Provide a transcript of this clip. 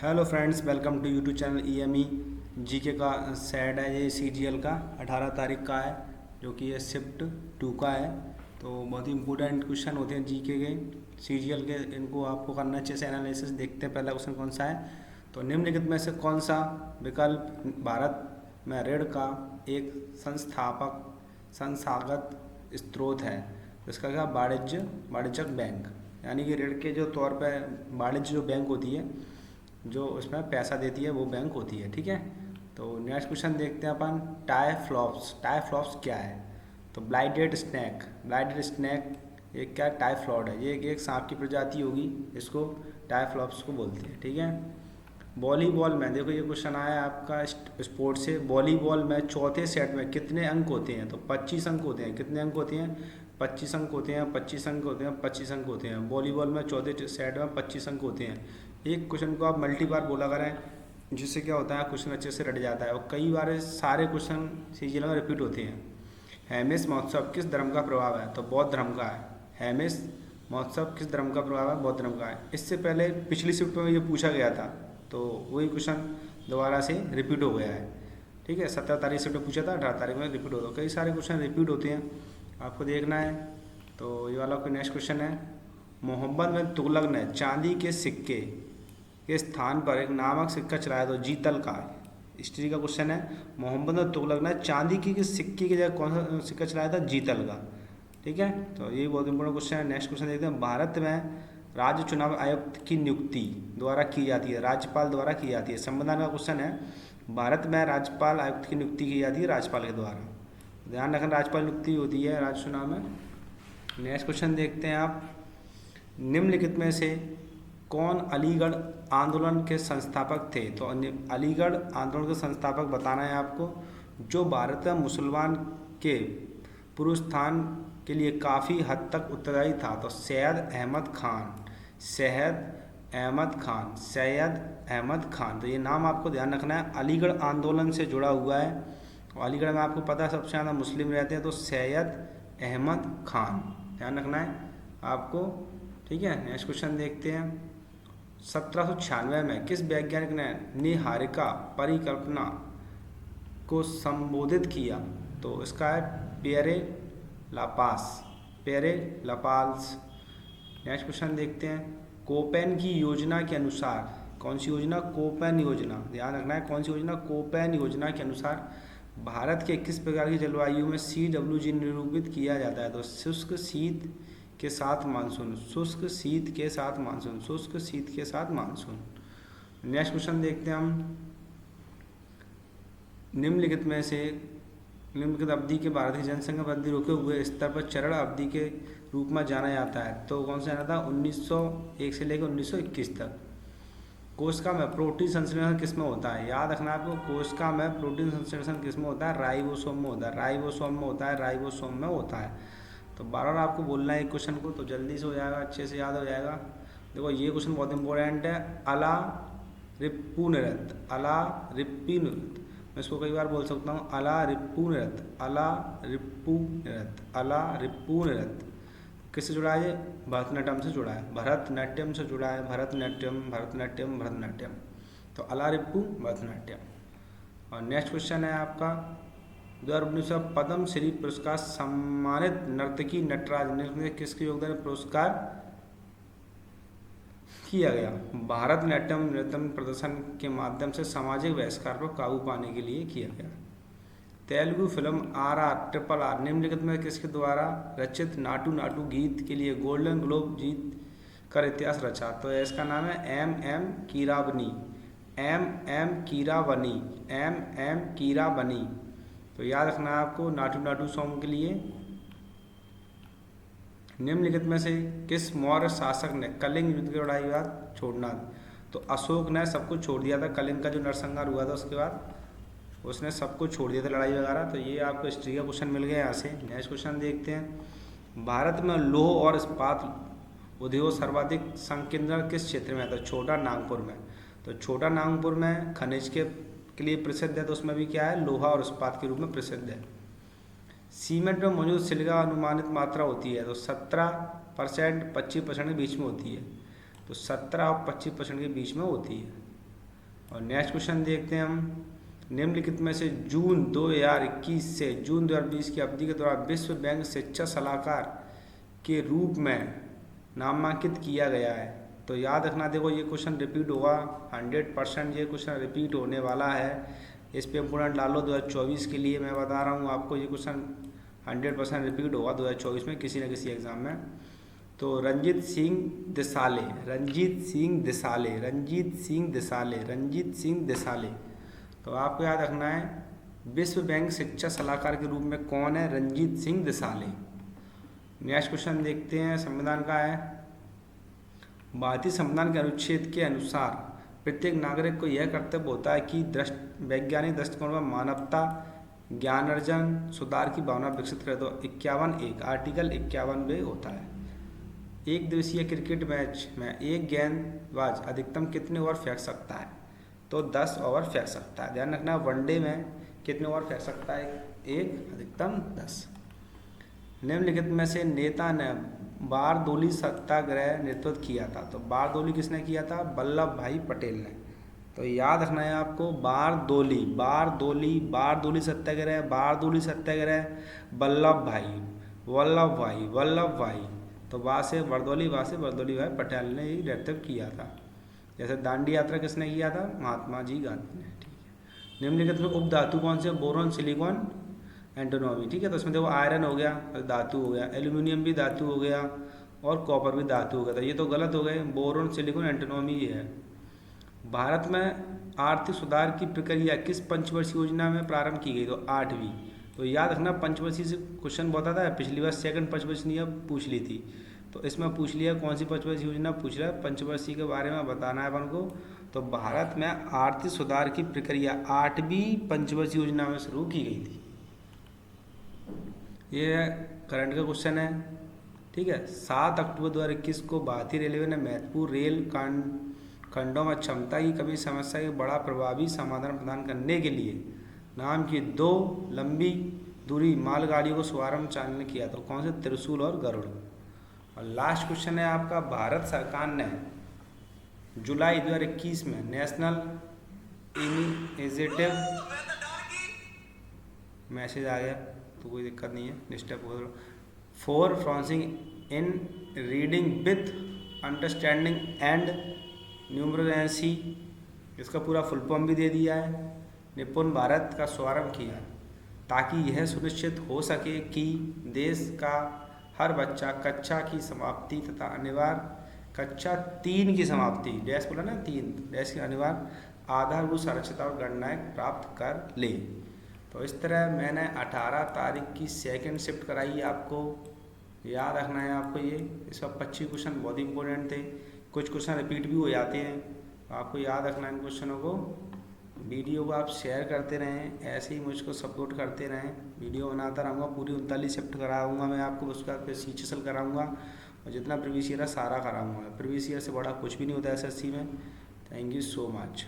Hello friends, welcome to YouTube channel EME GK का set है। ये सीजीएल का 18 तारीख का है, जो कि ये शिफ्ट 2 का है। तो बहुत ही इंपॉर्टेंट क्वेश्चन होते हैं जीके के, सीजीएल के। इनको आपको करना अच्छे से एनालिसिस। देखते हैं पहला क्वेश्चन कौन सा है। तो निम्नलिखित में से कौन सा विकल्प भारत में ऋण का एक संस्थागत स्रोत है। तो इसका क्या, वाणिज्यिक बैंक, यानी कि ऋण के जो तौर पर वाणिज्य जो बैंक होती है, जो उसमें पैसा देती है, वो बैंक होती है। ठीक है। तो नेक्स्ट क्वेश्चन देखते हैं अपन। टाइफ्लॉप्स क्या है। तो ब्लाइडेड स्नैक एक क्या, टाइफ्लॉड है। ये एक सांप की प्रजाति होगी, इसको टाइफ्लॉप्स को बोलते हैं। ठीक है। वॉलीबॉल में देखो, ये क्वेश्चन आया है आपका स्पोर्ट से। वॉलीबॉल में चौथे सेट में कितने अंक होते हैं। तो 25 अंक होते हैं। कितने अंक होते हैं? 25 अंक होते हैं, 25 अंक होते हैं, 25 अंक होते हैं। वॉलीबॉल में चौथे सेट में 25 अंक होते हैं। एक क्वेश्चन को आप मल्टी बार बोला करें, जिससे क्या होता है, क्वेश्चन अच्छे से रट जाता है। और कई बार सारे क्वेश्चन सीजीएल में रिपीट होते हैं। हेमिस महोत्सव किस धर्म का प्रभाव है। तो बौद्ध धर्म का है। हेमिस महोत्सव किस धर्म का प्रभाव है। बौद्ध धर्म का है। इससे पहले पिछली शिफ्ट में ये पूछा गया था, तो वही क्वेश्चन दोबारा से रिपीट हो गया है। ठीक है। 17 तारीख से पूछा था, 18 तारीख में रिपीट होता है। कई सारे क्वेश्चन रिपीट होते हैं, आपको देखना है। तो ये वाला कोई नेक्स्ट क्वेश्चन है। मोहम्मद बिन तुगलक ने चांदी के सिक्के के स्थान पर एक नामक सिक्का चलाया, तो जीतल का है। हिस्ट्री का क्वेश्चन है। मोहम्मद बिन तुगलक ने चांदी के सिक्के की जगह कौन सा सिक्का चलाया था? जीतल का। ठीक है। तो ये बहुत इंपॉर्टेंट क्वेश्चन है। नेक्स्ट क्वेश्चन देखते हैं। भारत में राज्य चुनाव आयुक्त की नियुक्ति द्वारा की जाती है, राज्यपाल द्वारा की जाती है। संविधान का क्वेश्चन है। भारत में राज्यपाल आयुक्त की नियुक्ति की जाती है राज्यपाल के द्वारा। ध्यान रखना, राज्यपाल नियुक्ति होती है राज्य चुनाव में। नेक्स्ट क्वेश्चन देखते हैं आप। निम्नलिखित में से कौन अलीगढ़ आंदोलन के संस्थापक थे। तो अलीगढ़ आंदोलन के संस्थापक बताना है आपको, जो भारत में मुसलमान के पुरुषार्थन के लिए काफ़ी हद तक उत्तरदायी था। तो सैयद अहमद खान। तो ये नाम आपको ध्यान रखना है, अलीगढ़ आंदोलन से जुड़ा हुआ है। और अलीगढ़ में आपको पता है सबसे ज़्यादा मुस्लिम रहते हैं, तो सैयद अहमद खान ध्यान रखना है आपको। ठीक है। नेक्स्ट क्वेश्चन देखते हैं। 1796 में किस वैज्ञानिक ने निहारिका परिकल्पना को संबोधित किया। तो इसका है पियरे लापाल्स। नेक्स्ट क्वेश्चन देखते हैं। कोपेन की योजना के अनुसार, कौन सी योजना? कोपेन योजना। ध्यान रखना है, कौन सी योजना? कोपेन योजना के अनुसार भारत के किस प्रकार की जलवायु में CWG निरूपित किया जाता है। तो शुष्क शीत के साथ मानसून। नेक्स्ट क्वेश्चन देखते हैं हम। निम्नलिखित अवधि के भारत की जनसंख्या वृद्धि रुके हुए स्तर पर चरण अवधि के रूप में जाना जाता है। तो कौन सा जाना था? 1901 से लेकर 1921 तक। कोशिका में प्रोटीन संश्लेषण किसमें होता है? याद रखना आपको, कोशिका में प्रोटीन संश्लेषण किसमें होता है? राइबोसोम में होता है। तो बार बार आपको बोलना है एक क्वेश्चन को, तो जल्दी से हो जाएगा, अच्छे से याद हो जाएगा। देखो, ये क्वेश्चन बहुत इंपॉर्टेंट है। अला रिप्पू नृत्य। मैं इसको कई बार बोल सकता हूँ, अला रिप्पू नृत्य किससे जुड़ा है? ये भरतनाट्यम से जुड़ा है। भरतनाट्यम। तो अला रिप्पू भरतनाट्यम। और नेक्स्ट क्वेश्चन है आपका। 2019 पद्म श्री पुरस्कार सम्मानित नर्तकी नटराज ने किसके योगदान पुरस्कार किया गया? भारतनाट्यम नृत्य प्रदर्शन के माध्यम से सामाजिक बहिष्कार पर काबू पाने के लिए किया गया। तेलुगु फिल्म RRR निम्नलिखित में किसके द्वारा रचित नाटू नाटू गीत के लिए गोल्डन ग्लोब जीत कर इतिहास रचा? तो इसका नाम है M.M. कीरावनी। तो याद रखना है आपको, नाटू नाटू सॉन्ग के लिए। निम्नलिखित में से किस मौर्य शासक ने कलिंग युद्ध के लड़ाई के बाद छोड़ना? तो अशोक ने सब कुछ छोड़ दिया था। कलिंग का जो नरसंहार हुआ था, उसके बाद उसने सब कुछ छोड़ दिया था, लड़ाई वगैरह। तो ये आपको हिस्ट्री का क्वेश्चन मिल गया यहाँ से। नेक्स्ट क्वेश्चन देखते हैं। भारत में लौह और इस्पात उद्योग सर्वाधिक संकेंद्रण किस क्षेत्र में है? तो छोटा नागपुर में। तो छोटा नागपुर में खनिज के लिए प्रसिद्ध है, तो उसमें भी क्या है? लोहा और इस्पात के रूप में प्रसिद्ध है। सीमेंट में मौजूद सिलिका अनुमानित मात्रा होती है, तो 17% 25% के बीच में होती है। तो 17 और 25% के बीच में होती है। और नेक्स्ट क्वेश्चन देखते हैं हम। निम्नलिखित में से जून 2021 से जून 2020 की अवधि के दौरान विश्व बैंक शिक्षा सलाहकार के रूप में नामांकित किया गया है। तो याद रखना, देखो ये क्वेश्चन रिपीट होगा 100%, ये क्वेश्चन रिपीट होने वाला है। इस पे इम्पोर्टेंट डालो 2024 के लिए, मैं बता रहा हूँ आपको, ये क्वेश्चन 100% रिपीट होगा 2024 में किसी न किसी एग्जाम में। तो रंजीत सिंह देसाले, रंजीत सिंह देसाले, रंजीत सिंह देसाले, रंजीत सिंह देसाले। तो आपको याद रखना है विश्व बैंक शिक्षा सलाहकार के रूप में कौन है? रंजीत सिंह देसाले। नेक्स्ट क्वेश्चन देखते हैं, संविधान का है। भारतीय संविधान के अनुच्छेद के अनुसार प्रत्येक नागरिक को यह कर्तव्य होता है कि वैज्ञानिक दृष्टिकोण में मानवता ज्ञान अर्जन सुधार की भावना विकसित करे। तो 51(1) आर्टिकल 51 होता है। एक दिवसीय क्रिकेट मैच में एक गेंदबाज अधिकतम कितने ओवर फेंक सकता है? तो 10 ओवर फेंक सकता है। ध्यान रखना, वनडे में कितने ओवर फेंक सकता है? एक, अधिकतम 10। निम्नलिखित में से नेता ने बारदोली सत्याग्रह नेतृत्व किया था। तो बारदोली किसने किया था? वल्लभ भाई पटेल ने। तो याद रखना है आपको, बारदोली, बारदोली, बारदोली सत्याग्रह, बारदोली सत्याग्रह, वल्लभ भाई, वल्लभ भाई, वल्लभ भाई। तो वहाँ से बरदौली, वहाँ से बरदौली भाई पटेल ने ही नेतृत्व किया था। जैसे दांडी यात्रा किसने किया था? महात्मा जी गांधी ने। ठीक है। निम्नलिखित में उपधातु कौन से? Boron, silicon, antimony. ठीक है। तो इसमें देखो आयरन हो गया, धातु हो गया, एल्यूमिनियम भी धातु हो गया और कॉपर भी धातु हो गया। तो ये तो गलत हो गए, बोरोन, सिलिकॉन, एंटोनोमी ही है। भारत में आर्थिक सुधार की प्रक्रिया किस पंचवर्षीय योजना में प्रारंभ की गई? तो 8वीं। तो याद रखना, पंचवर्षीय से क्वेश्चन बहुत आता है। पिछली बार सेकंड पंचवर्षीय पूछ ली थी, तो इसमें पूछ लिया कौन सी पंचवर्षीय योजना पूछ रहा है, पंचवर्षीय के बारे में बताना है अपन को। तो भारत में आर्थिक सुधार की प्रक्रिया 8वीं पंचवर्षीय योजना में शुरू की गई थी। ये करंट का क्वेश्चन है। ठीक है। 7 अक्टूबर 2021 को भारतीय रेलवे ने महत्वपूर्ण रेल खंडों में क्षमता की कमी समस्या के बड़ा प्रभावी समाधान प्रदान करने के लिए नाम की 2 लंबी दूरी मालगाड़ियों को शुभारंभ चालन किया। तो कौन से? त्रिशूल और गरुड़। और लास्ट क्वेश्चन है आपका, भारत सरकार ने जुलाई 2021 में नेशनल इनिशिएटिव, मैसेज आ गया तो कोई दिक्कत नहीं है, डिस्टर्ब हो for proficiency in reading with understanding and numeracy, इसका पूरा फुल फॉर्म भी दे दिया है, निपुण भारत का शुभारंभ किया ताकि यह सुनिश्चित हो सके कि देश का हर बच्चा कक्षा की समाप्ति तथा अनिवार्य कक्षा 3 की समाप्ति, डैश बोला ना 3 डैश की अनिवार्य आधारभूत साक्षरता और गणनाएं प्राप्त कर ले। तो इस तरह मैंने 18 तारीख की सेकंड शिफ्ट कराई है आपको, याद रखना है आपको ये। इसका 25 क्वेश्चन बहुत इंपॉर्टेंट थे, कुछ क्वेश्चन रिपीट भी हो जाते हैं, आपको याद रखना इन क्वेश्चनों को। वीडियो को आप शेयर करते रहें, ऐसे ही मुझको सपोर्ट करते रहें, वीडियो बनाता रहूँगा। पूरी 39 शिफ्ट कराऊँगा मैं आपको, उसके बाद फिर CHSL कराऊँगा और जितना प्रीवियस ईयर है सारा कराऊँगा। प्रीवियस ईयर से बड़ा कुछ भी नहीं होता SSC में। Thank you so much.